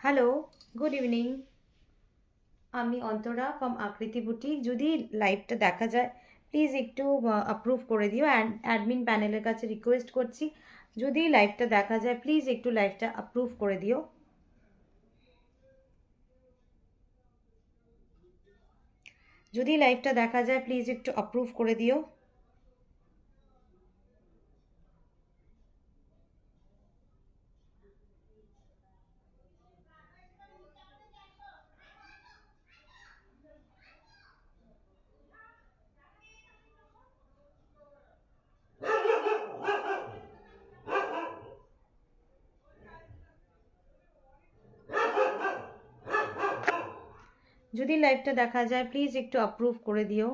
Hello, good evening. আমি Antara from আকৃতি boutique. যদি লাইভটা দেখা যায় প্লিজ একটু অ্যাপ্রুভ করে দিও। অ্যাডমিন প্যানেলের কাছে রিকোয়েস্ট করছি, যদি লাইভটা দেখা যায় প্লিজ একটু লাইভটা অ্যাপ্রুভ করে দিও। যদি লাইভটা দেখা যায় প্লিজ একটু অ্যাপ্রুভ করে দিও। যদি লাইভটা দেখা যায় প্লিজ একটু অ্যাপ্রুভ করে দিও।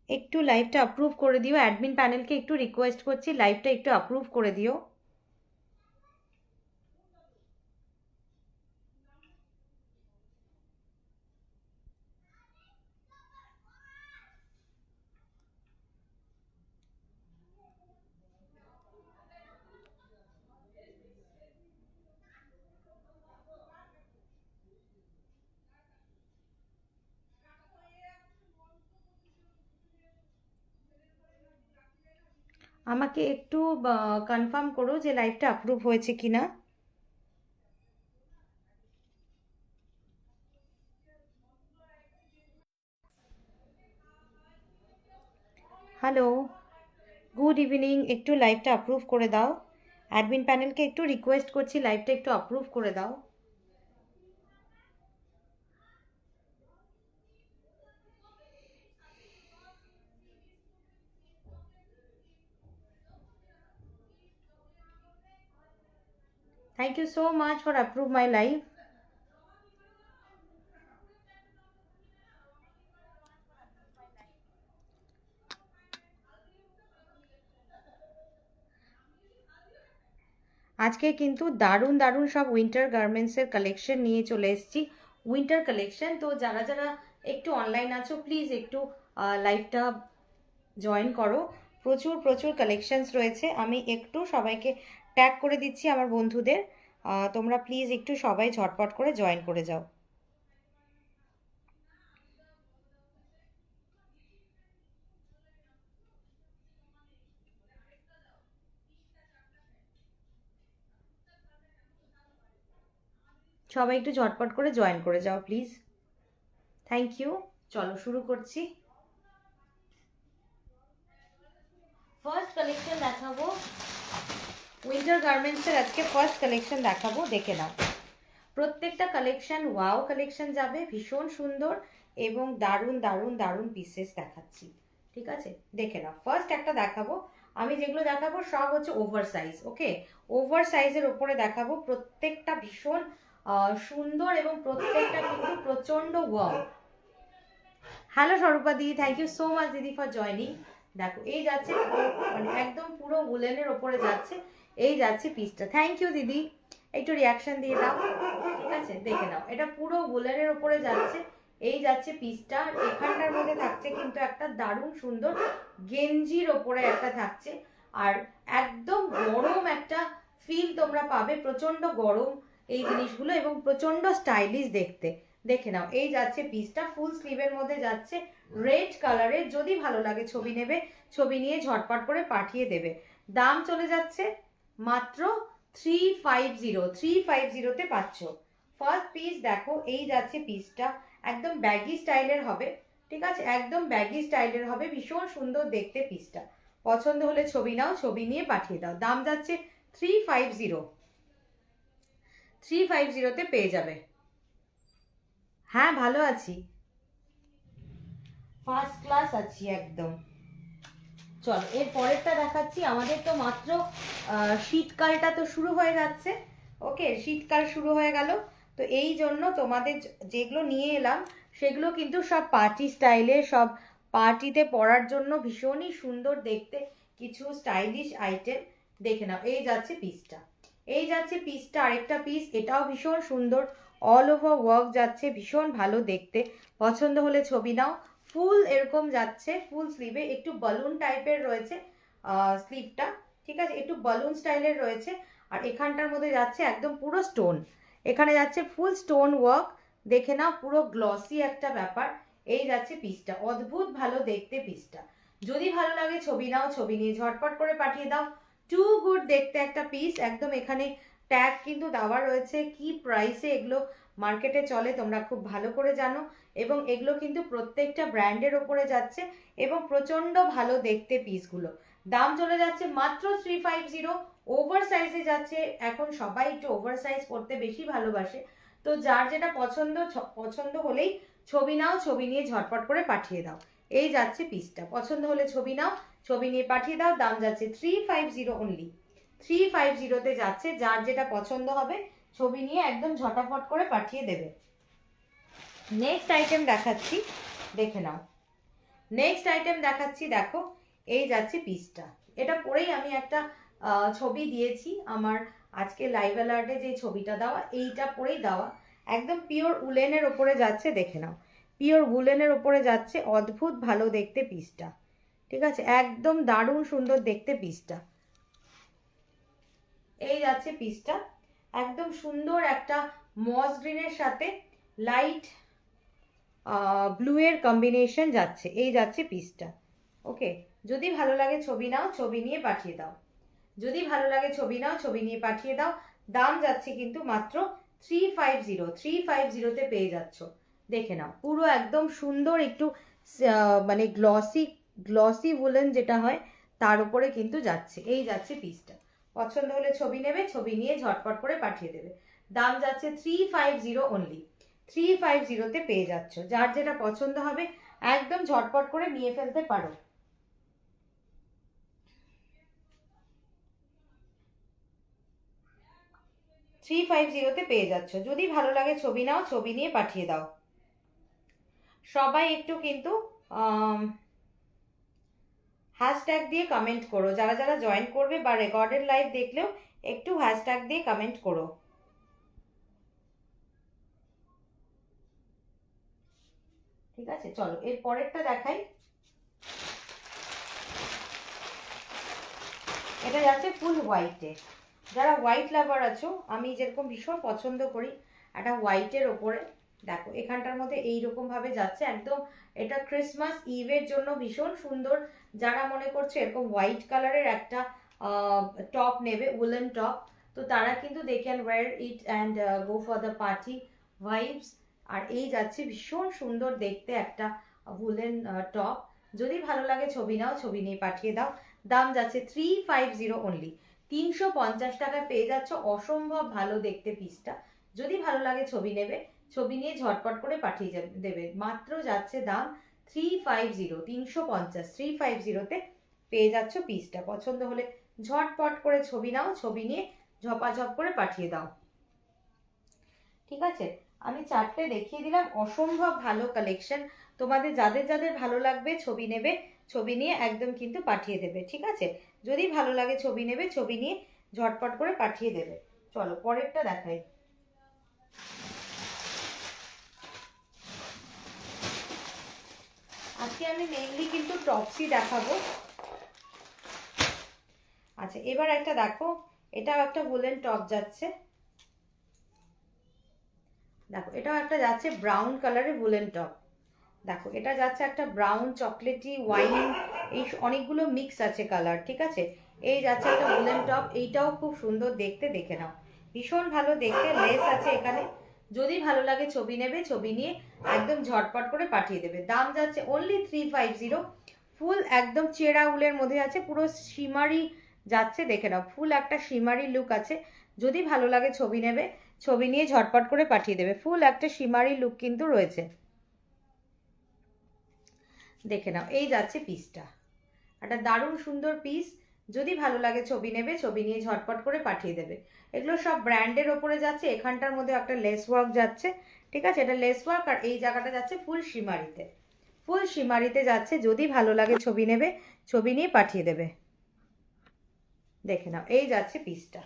একটু লাইভটা অ্যাপ্রুভ করে দিও। অ্যাডমিন প্যানেলকে একটু রিকোয়েস্ট করছি, লাইভটা একটু অ্যাপ্রুভ করে দিও। আমাকে একটু কনফার্ম করো যে লাইভটা অ্যাপ্রুভ হয়েছে কিনা। Hello, good evening. একটু লাইভটা অ্যাপ্রুভ করে দাও। অ্যাডমিন প্যানেলকে একটু রিকোয়েস্ট করছি, লাইভটা একটু অ্যাপ্রুভ করে দাও। Thank you so much for approve my live. আজকে কিন্তু দারুণ দারুণ সব উইন্টার গার্মেন্টসের কালেকশন নিয়ে চলে এসেছি। উইন্টার কালেকশন, তো যারা যারা একটু অনলাইন আছো প্লিজ একটু লাইভটা জয়েন করো। প্রচুর প্রচুর কালেকশনস রয়েছে। আমি একটু সবাইকে ট্যাগ করে দিচ্ছি আমার বন্ধুদের। তোমরা প্লিজ একটু সবাই ঝটপট করে জয়েন করে যাও। সবাই একটু ঝটপট করে জয়েন করে যাও প্লিজ। Thank you. চলো শুরু করছি। ফার্স্ট কালেকশন দেখাবো উইন্টার গার্মেন্টসের। আজকে ফার্স্ট কালেকশন দেখাবো, দেখে নাও। প্রত্যেকটা কালেকশন ওয়াও কালেকশন যাবে, ভীষণ সুন্দর এবং দারুণ দারুণ দারুণ পিসেস দেখাচ্ছি। ঠিক আছে, দেখে নাও। ফার্স্ট একটা দেখাবো, আমি যেগুলো দেখাবো সব হচ্ছে ওভার সাইজ। ওকে, ওভার সাইজের ওপরে দেখাবো। প্রত্যেকটা ভীষণ সুন্দর এবং প্রত্যেকটা কিন্তু প্রচন্ড ওয়াও। হ্যালো স্বরূপা দিদি, থ্যাংক ইউ সো মাচ দিদি ফর জয়নিং। দেখো এই যাচ্ছে মানে একদম পুরো উলেনের ওপরে যাচ্ছে, এই যাচ্ছে পিসটা। থ্যাংক ইউ দিদি, একটু রিয়াকশন দিয়ে দাও, ঠিক আছে? দেখে নাও, এটা পুরো উলেনের ওপরে যাচ্ছে, এই যাচ্ছে পিসটা। এখানটার মধ্যে থাকছে কিন্তু একটা দারুণ সুন্দর গেঞ্জির ওপরে একটা থাকছে, আর একদম গরম একটা ফিল তোমরা পাবে, প্রচন্ড গরম এই জিনিসগুলো এবং প্রচন্ড স্টাইলিশ দেখতে। দেখে নাও, এই যাচ্ছে পিসটা, ফুল স্লিভের মধ্যে যাচ্ছে, রেড কালারের। যদি ভালো লাগে ছবি নেবে, ছবি নিয়ে ঝটপট করে পাঠিয়ে দেবে। দাম চলে যাচ্ছে মাত্র 350 তে পাচ্ছ। ফার্স্ট পিস দেখো, এই যাচ্ছে পিসটা, একদম ব্যাগি স্টাইলের হবে, ঠিক আছে? একদম ব্যাগি স্টাইলের হবে, ভীষণ সুন্দর দেখতে পিসটা। পছন্দ হলে ছবি নাও, ছবি নিয়ে পাঠিয়ে দাও। দাম যাচ্ছে 350 তে পেয়ে যাবে। হ্যাঁ ভালো আছি, ফার্স্ট ক্লাস আছি একদম। চল এর পরেরটা দেখাচ্ছি। আমাদের তো মাত্র শীতকালটা তো শুরু হয়ে যাচ্ছে, ওকে, শীতকাল শুরু হয়ে গেল, তো এই জন্য তোমাদের যেগুলো নিয়ে এলাম সেগুলো কিন্তু সব পার্টি স্টাইলে, সব পার্টিতে পরার জন্য ভীষণই সুন্দর দেখতে কিছু স্টাইলিশ আইটেম। দেখে নাও, এই যাচ্ছে পিসটা, এই যাচ্ছে পিসটা, আরেকটা পিস, এটাও ভীষণ সুন্দর, অল ওভার ওয়ার্ক যাচ্ছে, ভীষণ ভালো দেখতে। পছন্দ হলে ছবি নাও। ফুল এরকম যাচ্ছে, ফুল স্লিভে একটু বালুন টাইপের রয়েছে স্লিভটা, ঠিক আছে? একটু বালুন স্টাইলের রয়েছে, আর এখানটার মধ্যে যাচ্ছে একদম পুরো স্টোন, এখানে যাচ্ছে ফুল স্টোন ওয়ার্ক। দেখে নাও, পুরো গ্লসি একটা ব্যাপার। এই যাচ্ছে পিসটা, অদ্ভুত ভালো দেখতে পিসটা। যদি ভালো লাগে ছবি নাও, ছবি নিয়ে ঝটপট করে পাঠিয়ে দাও। টু গুড দেখতে একটা পিস, একদম এখানে ট্যাগ কিন্তু দেওয়া রয়েছে, কি প্রাইসে এগুলো মার্কেটে চলে তোমরা খুব ভালো করে জানো, এবং এগুলো কিন্তু প্রত্যেকটা ব্র্যান্ডের ওপরে যাচ্ছে এবং প্রচন্ড ভালো দেখতে পিসগুলো। দাম চলে যাচ্ছে মাত্র 350। ওভার সাইজে যাচ্ছে, এখন সবাই একটু ওভার সাইজ পরতে বেশি ভালোবাসে, তো যার যেটা পছন্দ হলেই ছবি নাও, ছবি নিয়ে ঝটপট করে পাঠিয়ে দাও। এই যাচ্ছে পিসটা, পছন্দ হলে ছবি নাও, ছবি নিয়ে পাঠিয়ে দাও। দাম যাচ্ছে 350 অনলি, 350-তে যাচ্ছে। যার যেটা পছন্দ হবে ছবি নিয়ে একদম ঝটাফট করে পাঠিয়ে দেবে। নেক্সট আইটেম দেখাচ্ছি, দেখে নাও। নেক্সট আইটেম দেখাচ্ছি, দেখো এই যাচ্ছে পিসটা। এটা পরেই আমি একটা ছবি দিয়েছি আমার আজকে লাইভ অ্যালার্টে, যে ছবিটা দেওয়া এইটা পরেই দেওয়া, একদম পিওর উলেনের ওপরে যাচ্ছে। দেখে নাও, পিওর উলেনের ওপরে যাচ্ছে, অদ্ভুত ভালো দেখতে পিসটা, ঠিক আছে? একদম দারুণ সুন্দর দেখতে পিসটা। এই যাচ্ছে পিসটা, একদম সুন্দর একটা মস গ্রিনের সাথে লাইট ব্লু এর কম্বিনেশন যাচ্ছে, এই যাচ্ছে পিসটা, ওকে। যদি ভালো লাগে ছবি নাও, ছবি নিয়ে পাঠিয়ে দাও। যদি ভালো লাগে ছবি নাও, ছবি নিয়ে পাঠিয়ে দাও। দাম যাচ্ছে কিন্তু মাত্র 350-350-তে পেয়ে যাচ্ছ। দেখে নাও, পুরো একদম সুন্দর একটু মানে গ্লসি গ্লসি উলেন যেটা হয় তার উপরে কিন্তু যাচ্ছে, এই যাচ্ছে পিসটা। পছন্দ হলে ছবি নেবে, ছবি নিয়ে ঝটপট করে পাঠিয়ে দেবে। দাম যাচ্ছে 350 অনলি, 350-তে পেয়ে যাচ্ছ। যার যেটা পছন্দ হবে একদম ঝটপট করে নিয়ে ফেলতে পারো। 350-তে পেয়ে যাচ্ছ। যদি ভালো লাগে ছবি নাও, ছবি নিয়ে পাঠিয়ে দাও। সবাই একটু কিন্তু হ্যাশট্যাগ দিয়ে কমেন্ট করো, যারা যারা জয়েন করবে বা রেকর্ডেড লাইভ দেখলেও একটু হ্যাশট্যাগ দিয়ে কমেন্ট করো। ঠিক আছে, চলো এর পরেরটা দেখাই। এটা যাচ্ছে ফুল হোয়াইটে। যারা হোয়াইট লাভার আছো, আমি যেরকম ভীষণ পছন্দ করি একটা হোয়াইটের ওপরে, দেখো এখানটার মধ্যে এইরকম ভাবে যাচ্ছে একদম। এটা ক্রিসমাস ইভের জন্য ভীষণ সুন্দর। যারা মনে করছে এরকম হোয়াইট কালারের একটা টপ নেবে, উলেন টপ, তো তারা কিন্তু they can wear it and go for the party vibes. আর এই যাচ্ছে ভীষণ সুন্দর দেখতে একটা উলেন টপ। যদি ভালো লাগে ছবি নাও, ছবি নিয়ে পাঠিয়ে দাও। দাম যাচ্ছে 350 অনলি, 350 টাকায় পেয়ে যাচ্ছ অসম্ভব ভালো দেখতে পিসটা। যদি ভালো লাগে ছবি নেবে, ছবি নিয়ে ঝটপট করে পাঠিয়ে দেবে। মাত্র যাচ্ছে দাম 350, 350, 350-তে পেয়ে যাচ্ছ পিসটা। পছন্দ হলে ঝটপট করে ছবি নাও, ছবি নিয়ে ঝপাঝপ করে পাঠিয়ে দাও। ঠিক আছে, আমি 4টে দেখিয়ে দিলাম, অসম্ভব ভালো কালেকশন। তোমাদের যাদের যাদের ভালো লাগবে ছবি নেবে, ছবি নিয়ে একদম কিন্তু পাঠিয়ে দেবে। ঠিক আছে, যদি ভালো লাগে ছবি নেবে, ছবি নিয়ে ঝটপট করে পাঠিয়ে দেবে। চলো পরেরটা দেখাই। আজকে আমি মেইনলি কিন্তু টপসই দেখাবো। আচ্ছা, এবার একটা দেখো, এটাও একটা উলেন টপ যাচ্ছে। দেখো এটাও একটা যাচ্ছে ব্রাউন কালারের উলেন টপ। দেখো এটা যাচ্ছে একটা ব্রাউন, চকলেটি, ওয়াইন, এই অনেকগুলো মিক্স আছে কালার। ঠিক আছে, এই যাচ্ছে একটা উলেন টপ, এইটাও খুব সুন্দর দেখতে, দেখে নাও, ভীষণ ভালো দেখতে। লেস আছে এখানে, যদি ভালো লাগে ছবি নেবে, ছবি নিয়ে একদম ঝটপট করে পাঠিয়ে দেবে। দাম যাচ্ছে অনলি 350। ফুল একদম চেরা উলের মধ্যে আছে, পুরো শিমারি যাচ্ছে, দেখে নাও, ফুল একটা শিমারি লুক আছে। যদি ভালো লাগে ছবি নেবে, ছবি নিয়ে ঝটপট করে পাঠিয়ে দেবে। ফুল একটা শিমারি লুক কিন্তু রয়েছে, দেখে নাও। এই যাচ্ছে পিসটা, একটা দারুণ সুন্দর পিস। যদি ভালো লাগে ছবি নেবে, ছবি নিয়ে ঝটপট করে পাঠিয়ে দেবে। এগুলো সব ব্র্যান্ডের ওপরে যাচ্ছে। এখানটার মধ্যে একটা লেস ওয়ার্ক যাচ্ছে। ঠিক আছে, এটা লেস ওয়ার্ক, আর এই জায়গাটা যাচ্ছে ফুল শিমারিতে, ফুল শিমারিতে যাচ্ছে। যদি ভালো লাগে ছবি নেবে, ছবি নিয়ে পাঠিয়ে দেবে। দেখে নাও, এই যাচ্ছে পিসটা,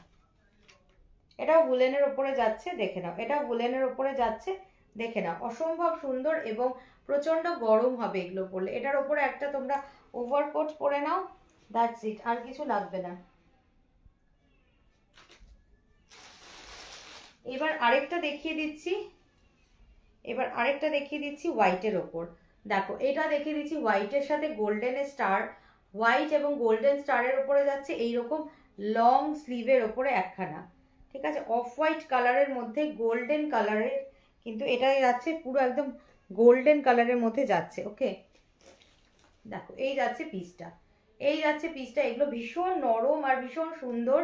এটাও উলেনের ওপরে যাচ্ছে, দেখে নাও, এটাও উলেনের ওপরে যাচ্ছে, দেখে নাও, অসম্ভব সুন্দর এবং প্রচন্ড গরম হবে এগুলো পরলে। এটার ওপরে একটা তোমরা ওভারকোট পরে নাও, দ্যাটস ইট, আর কিছু লাগবে না। এবার আরেকটা দেখিয়ে দিচ্ছি, এবার আরেকটা দেখিয়ে দিচ্ছি হোয়াইটের ওপর। দেখো এটা দেখিয়ে দিচ্ছি হোয়াইটের সাথে গোল্ডেন স্টার, হোয়াইট এবং গোল্ডেন স্টারের ওপরে যাচ্ছে এইরকম লং স্লিভের ওপরে একখানা। ঠিক আছে, অফ হোয়াইট কালারের মধ্যে গোল্ডেন কালারের, কিন্তু এটা যাচ্ছে পুরো একদম গোল্ডেন কালারের মধ্যে যাচ্ছে। ওকে, দেখো এই যাচ্ছে পিসটা, এই যাচ্ছে পিসটা। এগুলো ভীষণ নরম আর ভীষণ সুন্দর।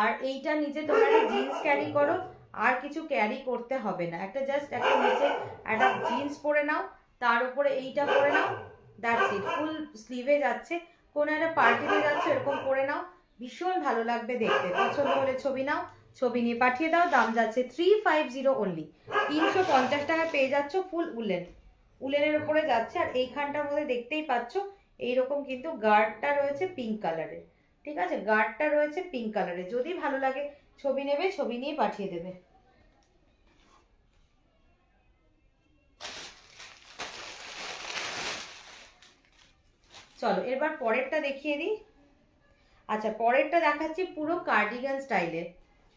আর এইটা নিচে তোমরা জিন্স ক্যারি করো, আর কিছু ক্যারি করতে হবে না, একটা জাস্ট একটা নিচে একটা জিন্স পরে নাও, তার উপরে এইটা পরে নাও, দ্যাটস ইট। ফুল স্লিভে যাচ্ছে, কোনো একটা পার্টিতে যাচ্ছে এরকম পরে নাও, ভীষণ ভালো লাগবে দেখতে। পছন্দ হলে ছবি নাও, ছবি নিয়ে পাঠিয়ে দাও। দাম যাচ্ছে 350 অনলি, 350 টাকা পেয়ে যাচ্ছ। ফুল উলেন, উলেনের উপরে যাচ্ছে। আর এইখানটার মধ্যে দেখতেই পাচ্ছ এইরকম কিন্তু গার্ডটা রয়েছে পিঙ্ক কালারের। ঠিক আছে, গার্ডটা রয়েছে পিঙ্ক কালারের। যদি ভালো লাগে ছবি নেবে, ছবি নিয়ে পাঠিয়ে দেবে। চলো এবার পরেরটা দেখিয়ে দিই। আচ্ছা, পরেরটা দেখাচ্ছি পুরো কার্ডিগান স্টাইলে।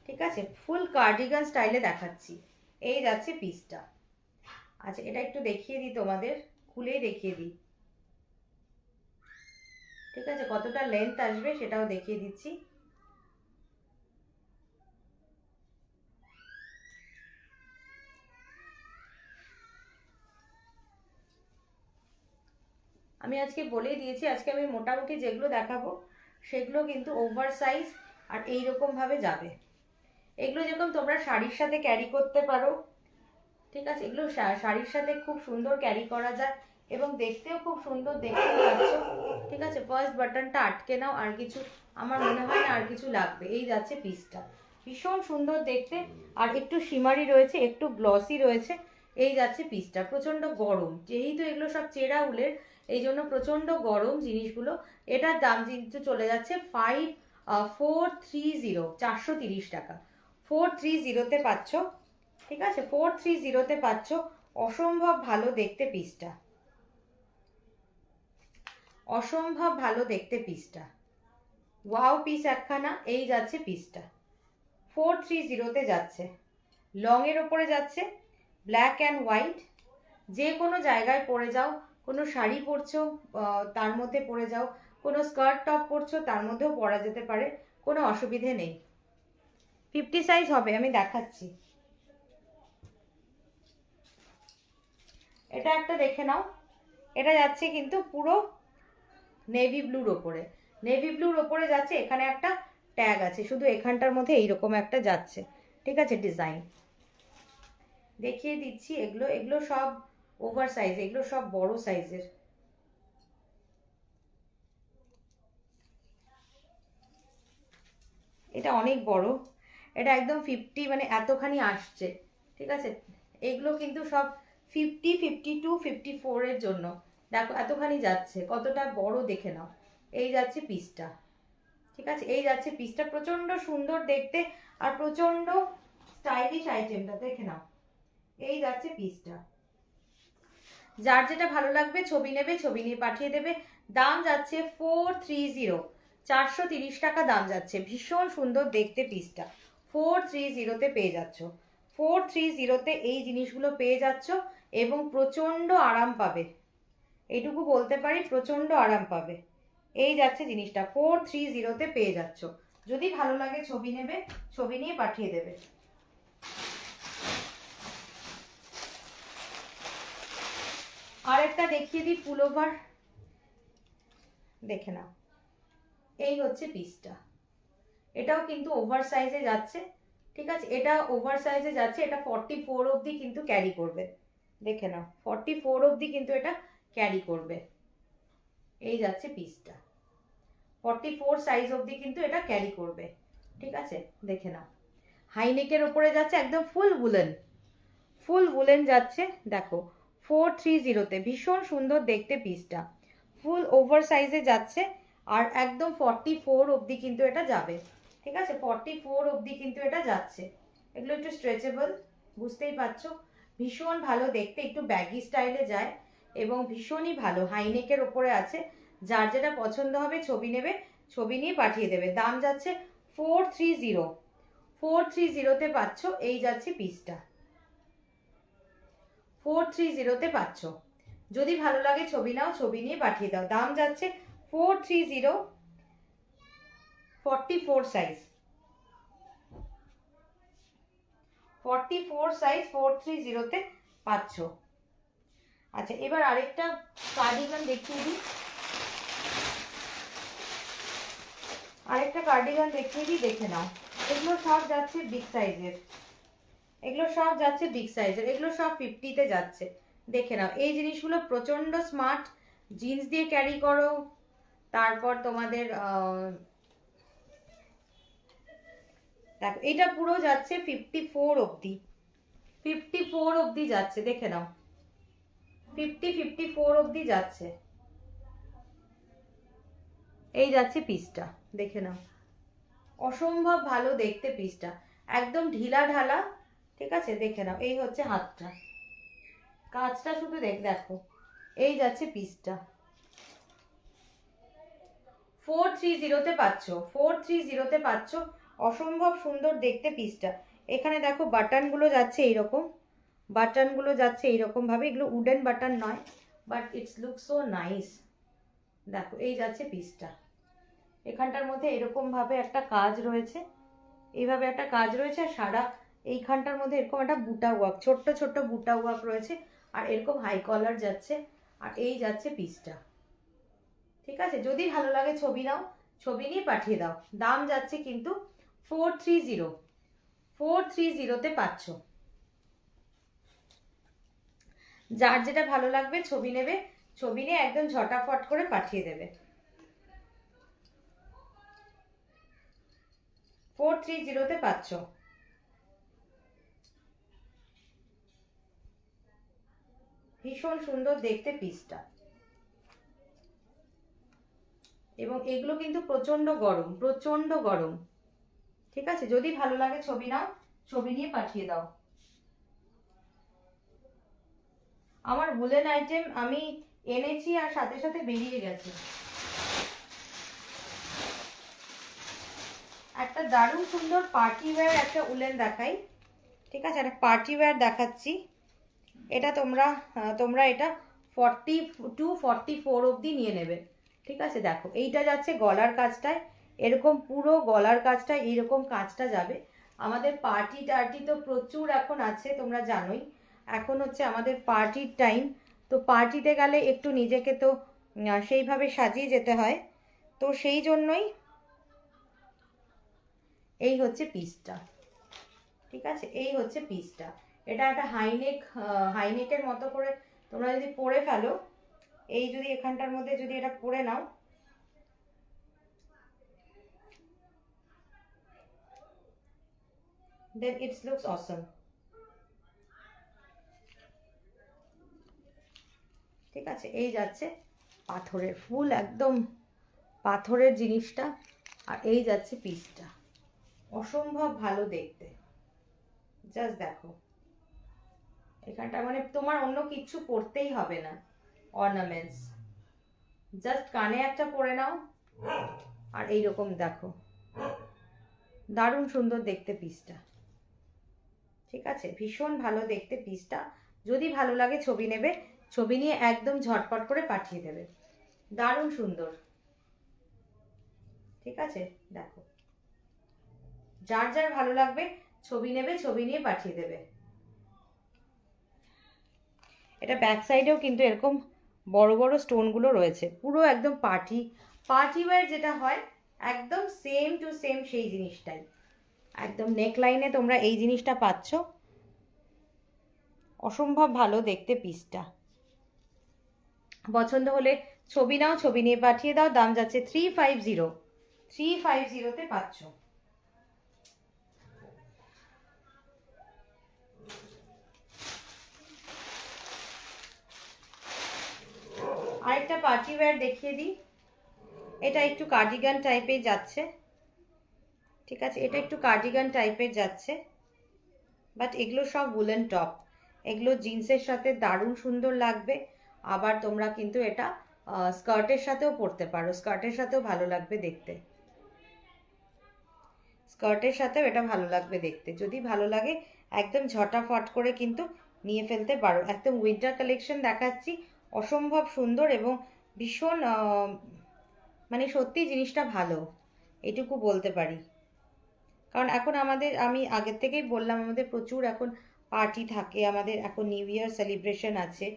ঠিক আছে, ফুল কার্ডিগান স্টাইলে দেখাচ্ছি। এই যাচ্ছে পিসটা। আচ্ছা, এটা একটু দেখিয়ে দিই তোমাদের, খুলেই দেখিয়ে দিই। ঠিক আছে, কতটা লেন্থ আসবে সেটাও দেখিয়ে দিচ্ছি। আমি আজকে বলেই দিয়েছি, আজকে আমি মোটামুটি যেগুলো দেখাবো সেগুলো কিন্তু ওভার সাইজ আর এইরকম ভাবে যাবে। এগুলো যেরকম তোমরা শাড়ির সাথে ক্যারি করতে পারো। ঠিক আছে, এগুলো শাড়ির সাথে খুব সুন্দর ক্যারি করা যায় এবং দেখতেও খুব সুন্দর, দেখতে পাচ্ছ। ঠিক আছে, ফার্স্ট বাটনটা আটকে নাও, আর কিছু আমার মনে হয় না আর কিছু লাগবে। এই যাচ্ছে পিসটা, ভীষণ সুন্দর দেখতে, আর একটু শিমারি রয়েছে, একটু গ্লসি রয়েছে। এই যাচ্ছে পিসটা, প্রচন্ড গরম, যেহেতু এগুলো সব চেরা উলের, এই জন্য প্রচন্ড গরম জিনিসগুলো। এটার দাম কিন্তু চলে যাচ্ছে 430, 430 টাকা, 430-তে পাচ্ছ। ঠিক আছে, 430-তে পাচ্ছ। অসম্ভব ভালো দেখতে পিসটা, অসম্ভব ভালো দেখতে পিসটা, ওয়াও পিস একখানা। এই যাচ্ছে পিসটা, 430-তে যাচ্ছে, লং এর ওপরে যাচ্ছে, ব্ল্যাক অ্যান্ড হোয়াইট। যে কোনো জায়গায় পরে যাও, কোনো শাড়ি পরছো তার মধ্যে পরে যাও, কোনো স্কার্ট টপ পরছো তার মধ্যেও পরা যেতে পারে, কোনো অসুবিধে নেই। 50 সাইজ হবে, আমি দেখাচ্ছি। এটা একটা দেখে নাও, এটা যাচ্ছে কিন্তু পুরো নেভি ব্লুর ওপরে, নেভি ব্লুর ওপরে যাচ্ছে। এখানে একটা ট্যাগ আছে, শুধু এখানটার মধ্যে এইরকম একটা যাচ্ছে। ঠিক আছে, ডিজাইন দেখিয়ে দিচ্ছি। এগুলো এগুলো সব ওভার সাইজ, এগুলো সব বড় সাইজের। এটা অনেক বড়, এটা একদম 50, মানে এতখানি আসছে। ঠিক আছে, এগুলো কিন্তু সব 50, 52, 54 এর জন্য। দেখো এতখানি যাচ্ছে, কতটা বড় দেখে নাও। এই যাচ্ছে পিসটা, ঠিক আছে, এই যাচ্ছে পিসটা, প্রচন্ড সুন্দর দেখতে আর প্রচন্ড স্টাইলিশ আইটেমটা, দেখে নাও। এই যাচ্ছে পিসটা। যার যেটা ভালো লাগবে ছবি নেবে, ছবি নিয়ে পাঠিয়ে দেবে। দাম যাচ্ছে 430, 430 টাকা দাম যাচ্ছে। ভীষণ সুন্দর দেখতে পিসটা, 430-তে পেয়ে যাচ্ছ। 430-তে এই জিনিসগুলো পেয়ে যাচ্ছ এবং প্রচন্ড আরাম পাবে, এইটুকু বলতে পারি, প্রচন্ড আরাম পাবে। এই যাচ্ছে জিনিসটা, 430-তে পেয়ে যাচ্ছ। যদি ভালো লাগে ছবি নেবে, ছবি নিয়ে পাঠিয়ে দেবে। আর একটা দেখিয়ে দিই পুলোভার, দেখে নাও। এই হচ্ছে পিসটা, এটাও কিন্তু ওভার সাইজে যাচ্ছে, ঠিক আছে, এটা ওভার সাইজে যাচ্ছে। এটা 44 অবধি কিন্তু ক্যারি করবে, দেখে নাও, 44 অবধি কিন্তু এটা ক্যারি করবে। এই যাচ্ছে পিসটা, 44 সাইজ অবধি কিন্তু এটা ক্যারি করবে, ঠিক আছে, দেখে নাও। হাইনেকের ওপরে যাচ্ছে, একদম ফুল উলেন, ফুল উলেন যাচ্ছে। দেখো 430-তে ভীষণ সুন্দর দেখতে পিসটা, ফুল ওভার সাইজে যাচ্ছে। আর একদম 44 অবধি কিন্তু এটা যাবে, ঠিক আছে, 44 অবধি কিন্তু এটা যাচ্ছে। এগুলো একটু স্ট্রেচেবল, বুঝতেই পারছো, ভীষণ ভালো দেখতে, একটু ব্যাগি স্টাইলে যায় এবং ভীষণই ভালো। হাইনেকের ওপরে আছে, যার যেটা পছন্দ হবে ছবি নেবে, ছবি নিয়ে পাঠিয়ে দেবে। দাম যাচ্ছে 430, 430-তে পাচ্ছ। এই যাচ্ছে পিসটা, 430-তে পাচ্ছ। যদি ভালো লাগে ছবি নাও, ছবি নিয়ে পাঠিয়ে দাও। দাম যাচ্ছে 430, 44 সাইজ, 44 সাইজ 430-তে পাচ্ছ। আচ্ছা, এবার আরেকটা কার্ডিগান দেখিয়ে দিই, আরেকটা কার্ডিগান দেখিয়ে দিই, দেখে নাও। এগুলো সব যাচ্ছে বিগ সাইজের, এগুলো সব যাচ্ছে বিগ সাইজের, এগুলো সব 50-তে যাচ্ছে, দেখে নাও। এই জিনিসগুলো প্রচন্ড স্মার্ট, জিন্স দিয়ে ক্যারি করো। তারপর তোমাদের দেখো এটা পুরো যাচ্ছে 54 অবধি, 54 অবধি যাচ্ছে, দেখে নাও, 54 অবধি যাচ্ছে। এই যাচ্ছে পিসটা, দেখে নাও, অসম্ভব ভালো দেখতে পিসটা, একদম ঢিলা ঢালা, ঠিক আছে, দেখে নাও। এই হচ্ছে হাতটা, কাজটা শুধু দেখো। এই যাচ্ছে পিসটা, 430-তে পাচ্ছ, 430-তে পাচ্ছ। অসম্ভব সুন্দর দেখতে পিসটা। এখানে দেখো বাটনগুলো যাচ্ছে এইরকম, বাটনগুলো যাচ্ছে এইরকম ভাবে, এগুলো উডেন বাটন নয়, but it's look so nice. দেখো এই যাচ্ছে পিসটা, এখানটার মধ্যে এরকম ভাবে একটা কাজ রয়েছে, এইভাবে একটা কাজ রয়েছে, আর সারা এইখানটার মধ্যে এরকম একটা বুটা ওয়ার্ক, ছোট্ট ছোট্ট বুটা ওয়ার্ক রয়েছে, আর এরকম হাই কলার যাচ্ছে। আর এই যাচ্ছে পিসটা, ঠিক আছে। যদি ভালো লাগে ছবি নাও, ছবি নিয়ে পাঠিয়ে দাও। দাম যাচ্ছে কিন্তু 430, 430-তে পাচ্ছ। যার যেটা ভালো লাগবে ছবি নেবে, ছবি নিয়ে একদম ঝটাফট করে পাঠিয়ে দেবে। 430-তে পাচ্ছ। ভীষণ সুন্দর দেখতে পিসটা, এবং এগুলো কিন্তু প্রচন্ড গরম, প্রচন্ড গরম, ঠিক আছে। যদি ভালো লাগে ছবি নাও, ছবি নিয়ে পাঠিয়ে দাও। আমার উলেন আইটেম আমি এনেছি আর সাথে সাথে বেরিয়ে গেছে। একটা দারুণ সুন্দর পার্টি ওয়্যার একটা উলেন দেখাই, ঠিক আছে, একটা পার্টি ওয়্যার দেখাচ্ছি। এটা তোমরা এটা 42-44 অবধি নিয়ে নেবে, ঠিক আছে। দেখো এইটা যাচ্ছে গলার কাজটায়, এরকম পুরো গলার কাজটা এইরকম কাজটা যাবে। আমাদের পার্টি টার্টি তো প্রচুর এখন আছে, তোমরা জানোই, এখন হচ্ছে আমাদের পার্টির টাইম। তো পার্টিতে গেলে একটু নিজেকে তো সেইভাবে সাজিয়ে যেতে হয়, তো সেই জন্যই এই হচ্ছে পিসটা, ঠিক আছে, এই হচ্ছে পিসটা। এটা একটা হাইনেক, হাইনেকের মতো করে তোমরা যদি পরে ফেলো, এই যদি এখানটার মধ্যে যদি এটা পরে নাও, then it looks awesome, ঠিক আছে, এই যাচ্ছে পাথরের ফুল, একদম পাথরের জিনিসটা। আর এই যাচ্ছে পিসটা, অসম্ভব ভালো দেখতে। জাস্ট দেখো এখানটা, মানে তোমার অন্য কিচ্ছু পরতেই হবে না অর্নামেন্টস, জাস্ট কানে একটা পরে নাও আর এইরকম দেখো, দারুণ সুন্দর দেখতে পিসটা। ঠিক আছে, ভীষণ ভালো দেখতে পিসটা। যদি ভালো লাগে ছবি নেবে, ছবি নিয়ে একদম ঝটপট করে পাঠিয়ে দেবে, দারুণ সুন্দর। ঠিক আছে, দেখো যার যার ভালো লাগবে ছবি নেবে, ছবি নিয়ে পাঠিয়ে দেবে। এটা ব্যাক সাইডেও কিন্তু এরকম বড় বড় স্টোনগুলো রয়েছে, পুরো একদম পার্টি ওয়্যার যেটা হয় একদম সেম টু সেম সেই জিনিসটাই। একদম নেক লাইনে তোমরা এই জিনিসটা পাচ্ছ, অসম্ভব ভালো দেখতে পিসটা। পছন্দ হলে ছবি নাও, ছবি নিয়ে পাঠিয়ে দাও। দাম যাচ্ছে 350, 350-তে পাচ্ছ। আরেকটা পার্টি ওয়্যার দেখিয়ে দিই, এটা একটু কার্ডিগান টাইপের যাচ্ছে। ঠিক আছে, এটা একটু কার্ডিগান টাইপের যাচ্ছে, বাট এগুলো সব উলেন টপ, এগুলো জিন্সের সাথে দারুণ সুন্দর লাগবে। আবার তোমরা কিন্তু এটা স্কার্টের সাথেও পরতে পারো, স্কার্টের সাথেও ভালো লাগবে দেখতে, স্কার্টের সাথেও এটা ভালো লাগবে দেখতে। যদি ভালো লাগে একদম ঝটাফট করে কিন্তু নিয়ে ফেলতে পারো। একদম উইন্টার কালেকশন দেখাচ্ছি, অসম্ভব সুন্দর এবং ভীষণ মানে সত্যি জিনিসটা ভালো, এটুকু বলতে পারি। কারণ এখন আমি আগের থেকেই বললাম, আমাদের প্রচুর এখন পার্টি থাকে, আমাদের এখন নিউ ইয়ার সেলিব্রেশন আছে,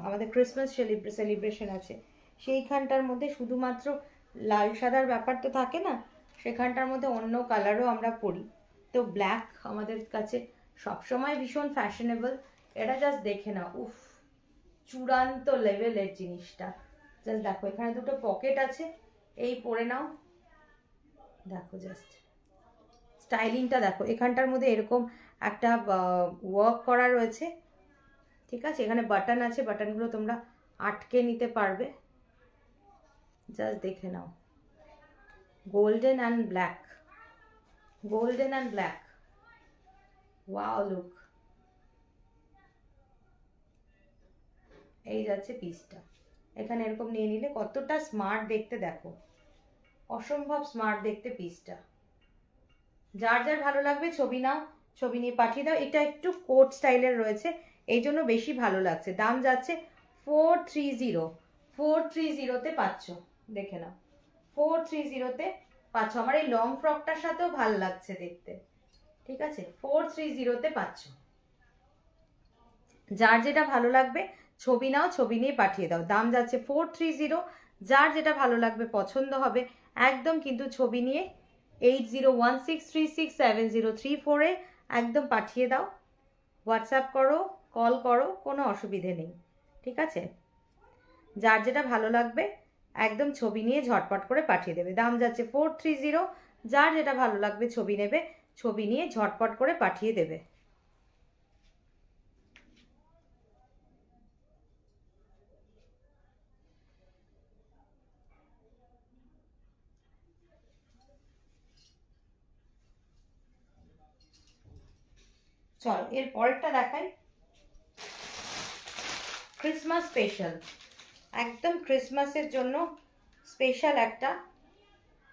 আমাদের ক্রিসমাস সেলিব্রেশন আছে। সেইখানটার মধ্যে শুধুমাত্র লাল সাদার ব্যাপার তো থাকে না, সেখানটার মধ্যে অন্য কালারও আমরা পরি। তো ব্ল্যাক আমাদের কাছে সবসময় ভীষণ ফ্যাশনেবল। এটা জাস্ট দেখে নাও, উফ, চূড়ান্ত লেভেলের জিনিসটা। জাস্ট দেখো, এখানে দুটো পকেট আছে, এই পরে নাও, দেখো জাস্ট স্টাইলিংটা দেখো। এখানটার মধ্যে এরকম একটা ওয়ার্ক করা রয়েছে। ঠিক আছে, এখানে বাটন আছে, বাটনগুলো তোমরা আটকে নিতে পারবে। জাস্ট দেখে নাও, golden and black, golden and black, wow look. এই যাচ্ছে পিসটা, এখানে এরকম নিয়ে নিলে কতটা স্মার্ট দেখতে দেখো, অসম্ভব স্মার্ট দেখতে পিসটা। যার যার ভালো লাগবে ছবি নাও, ছবি নিয়ে পাঠিয়ে দাও। এটা একটু কোট স্টাইলের রয়েছে, এই জন্য বেশি ভালো লাগছে। দাম যাচ্ছে 430, 430-তে পাচ্ছ, দেখে নাও, 430-তে পাচ্ছ। আমার এই লং ফ্রকটার সাথেও ভালো লাগছে দেখতে। ঠিক আছে, 430-তে পাচ্ছ। যার যেটা ভালো লাগবে ছবি নাও, ছবি নিয়ে পাঠিয়ে দাও। দাম যাচ্ছে 430, যার যেটা ভালো লাগবে পছন্দ হবে একদম কিন্তু ছবি নিয়ে 8016367034-এ একদম পাঠিয়ে দাও। হোয়াটসঅ্যাপ করো, কল করো, কোনো অসুবিধে নেই। ঠিক আছে, যার যেটা ভালো লাগবে একদম ছবি নিয়ে ঝটপট করে পাঠিয়ে দেবে। দাম যাচ্ছে 430, যার যেটা ভালো লাগবে ছবি নেবে, ছবি নিয়ে ঝটপট করে পাঠিয়ে দেবে। চলো এর পরেরটা দেখাই, ক্রিসমাস স্পেশাল, একদম ক্রিসমাসের জন্য স্পেশাল একটা,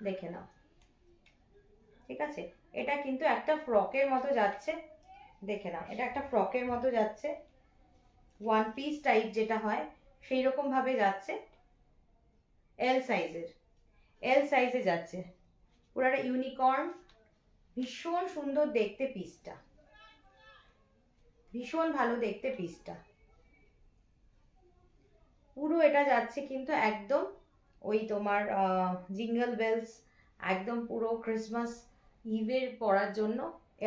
দেখে নাও। ঠিক আছে, এটা কিন্তু একটা ফ্রকের মতো যাচ্ছে, দেখে নাও, এটা একটা ফ্রকের মতো যাচ্ছে, ওয়ান পিস টাইপ যেটা হয় সেই রকম ভাবে যাচ্ছে। এল সাইজের, এল সাইজে যাচ্ছে, পুরো একটা ইউনিকর্ন, ভীষণ সুন্দর দেখতে পিসটা, ভীষণ ভালো দেখতে পিসটা। পুরো এটা যাচ্ছে কিন্তু একদম ওই তোমার জিঙ্গল বেলস, একদম পুরো ক্রিসমাস ইভের পরার জন্য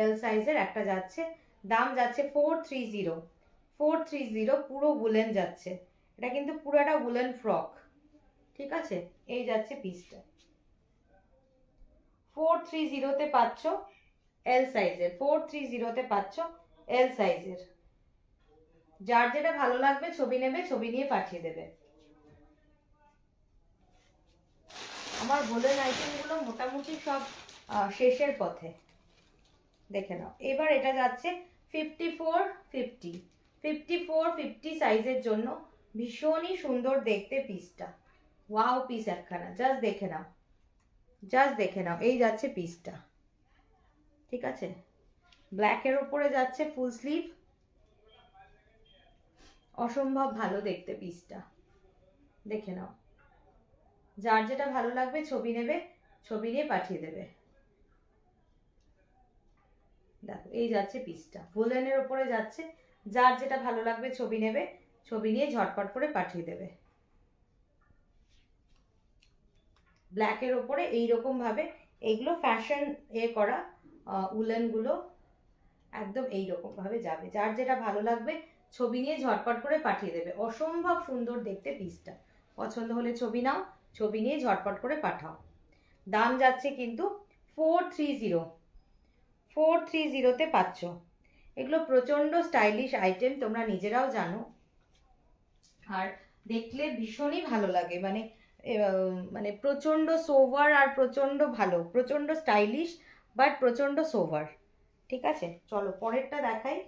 এল সাইজের একটা যাচ্ছে। দাম যাচ্ছে 430, 430, পুরো উলেন যাচ্ছে। এটা কিন্তু পুরো একটা উলেন ফ্রক। ঠিক আছে, এই যাচ্ছে পিসটা, 430-তে পাচ্ছ এল সাইজের, 430-তে পাচ্ছ এল সাইজের। যার যেটা ভালো লাগবে ছবি নেবে, ছবি নিয়ে পাঠিয়ে দেবে। আমার ভোলেন আইটেমগুলো মোটামুটি সব শেষের পথে, দেখে নাও। এবার এটা যাচ্ছে 54-50, 54-50 সাইজের জন্য ভীষণই সুন্দর দেখতে পিসটা। ওয়াও পিস একখানা, জাস্ট দেখে নাও, জাস্ট দেখে নাও। এই যাচ্ছে পিসটা, ঠিক আছে। ব্ল্যাকের ওপরে যাচ্ছে ফুল স্লিভ, অসম্ভব ভালো দেখতে পিসটা, দেখে নাও। যার যেটা ভালো লাগবে ছবি নেবে, ছবি নিয়ে পাঠিয়ে দেবে। দেখো এই যাচ্ছে পিসটা, ভোলেনের ওপরে যাচ্ছে। যার যেটা ভালো লাগবে ছবি নেবে, ছবি নিয়ে ঝটপট করে পাঠিয়ে দেবে। ব্ল্যাকের ওপরে এইরকম ভাবে, এইগুলো ফ্যাশন করা উলেনগুলো একদম এইরকম ভাবে যাবে। যার যেটা ভালো লাগবে ছবি নিয়ে ঝটপট করে পাঠিয়ে দেবে। অসম্ভব সুন্দর দেখতে পিসটা। পছন্দ হলে ছবি নাও, ছবি নিয়ে ঝটপট করে পাঠাও। দাম যাচ্ছে কিন্তু 430, 430-তে পাচ্ছ। এগুলো প্রচণ্ড স্টাইলিশ আইটেম, তোমরা নিজেরাও জানো। আর দেখলে ভীষণই ভালো লাগে, মানে মানে প্রচণ্ড সোভার আর প্রচণ্ড ভালো, প্রচণ্ড স্টাইলিশ বাট প্রচণ্ড সোভার। ঠিক আছে, চলো পরেরটা দেখাই।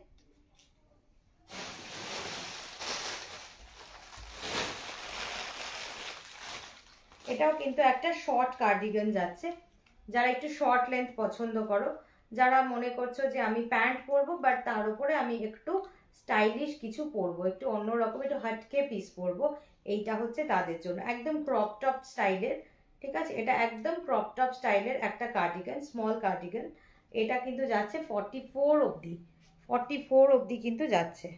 এটাও কিন্তু একটা শর্ট কার্ডিগান যাচ্ছে। যারা একটু শর্ট লেন্থ পছন্দ করো, যারা মনে করছো যে আমি প্যান্ট পরবো বাট তার উপরে আমি একটু স্টাইলিশ কিছু পরবো, একটু অন্যরকম, একটু হাটকে পিস পরবো, এইটা হচ্ছে তাদের জন্য। একদম ক্রপ টপ স্টাইলের, ঠিক আছে। এটা একদম ক্রপ টপ স্টাইলের একটা কার্ডিগান, স্মল কার্ডিগান। এটা কিন্তু যাচ্ছে 44 অবধি, 44 অবধি কিন্তু যাচ্ছে।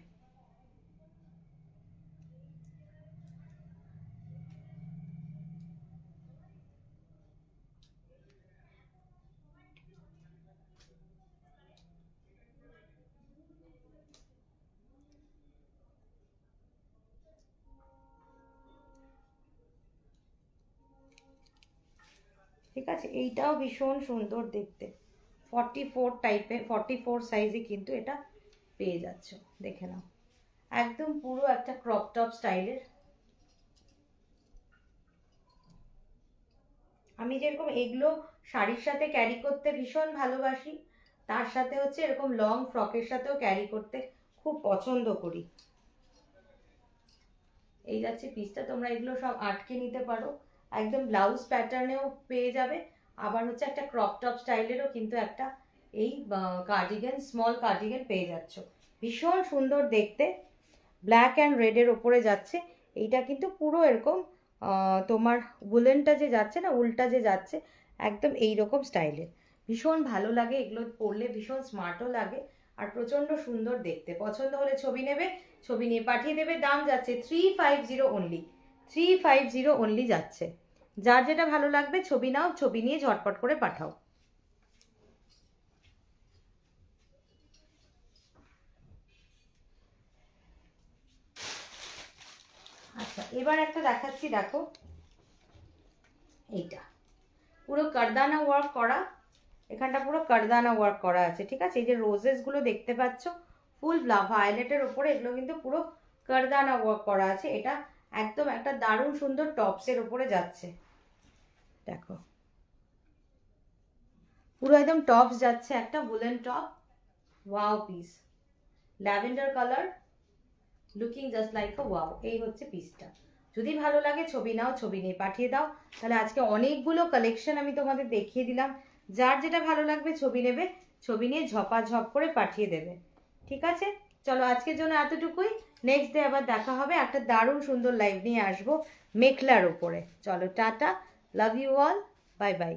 ঠিক আছে, এইটাও ভীষণ সুন্দর দেখতে। 44 টাইপের, 44 সাইজে কিন্তু এটা পেয়ে যাচ্ছ, দেখে নাও। একদম পুরো একটা ক্রপ টপ স্টাইলের। আমি যেরকম এগুলো শাড়ির সাথে ক্যারি করতে ভীষণ ভালোবাসি, তার সাথে হচ্ছে এরকম লং ফ্রকের সাথেও ক্যারি করতে খুব পছন্দ করি। এই যাচ্ছে পিসটা, তোমরা এগুলো সব আটকে নিতে পারো। একদম ব্লাউজ প্যাটার্নেও পেয়ে যাবে, আবার হচ্ছে একটা ক্রপ টপ স্টাইলেরও কিন্তু একটা এই কার্ডিগান, স্মল কার্ডিগান পেয়ে যাচ্ছ। ভীষণ সুন্দর দেখতে, ব্ল্যাক অ্যান্ড রেডের ওপরে যাচ্ছে। এইটা কিন্তু পুরো এরকম তোমার উলেনটা যে যাচ্ছে না, উলটা যে যাচ্ছে, একদম এই রকম স্টাইলের। ভীষণ ভালো লাগে এগুলো পরলে, ভীষণ স্মার্টও লাগে আর প্রচণ্ড সুন্দর দেখতে। পছন্দ হলে ছবি নেবে, ছবি নিয়ে পাঠিয়ে দেবে। দাম যাচ্ছে 350 অনলি, 350 অনলি যাচ্ছে। যার যেটা ভালো লাগবে ছবি নাও, ছবি নিয়ে ঝটপট করে পাঠাও। আচ্ছা, এবার একটা দেখাচ্ছি, দেখো এইটা পুরো কারদানা ওয়ার্ক করা। এখানটা পুরো কারদানা ওয়ার্ক করা আছে, ঠিক আছে। এই যে রোজেস গুলো দেখতে পাচ্ছ ফুল ভায়োলেটের ওপরে, এগুলো কিন্তু পুরো কারদানা ওয়ার্ক করা আছে। এটা একদম একটা দারুণ সুন্দর টপসের ওপরে যাচ্ছে, দেখো পুরো একদম টপস যাচ্ছে, একটা woollen top. Wow piece, lavender colour, looking just like আ ওয়াও। এই হচ্ছে পিসটা। যদি ভালো লাগে ছবি নাও, ছবি নিয়ে পাঠিয়ে দাও। তাহলে আজকে অনেকগুলো কালেকশন আমি তোমাদের দেখিয়ে দিলাম। যার যেটা ভালো লাগবে ছবি নেবে, ছবি নিয়ে ঝপাঝপ করে পাঠিয়ে দেবে। ঠিক আছে, চলো আজকের জন্য এতটুকুই। নেক্সট ডে আবার দেখা হবে, একটা দারুণ সুন্দর লাইভ নিয়ে আসবো মেখলার ওপরে। চলো tata, love you all, bye by.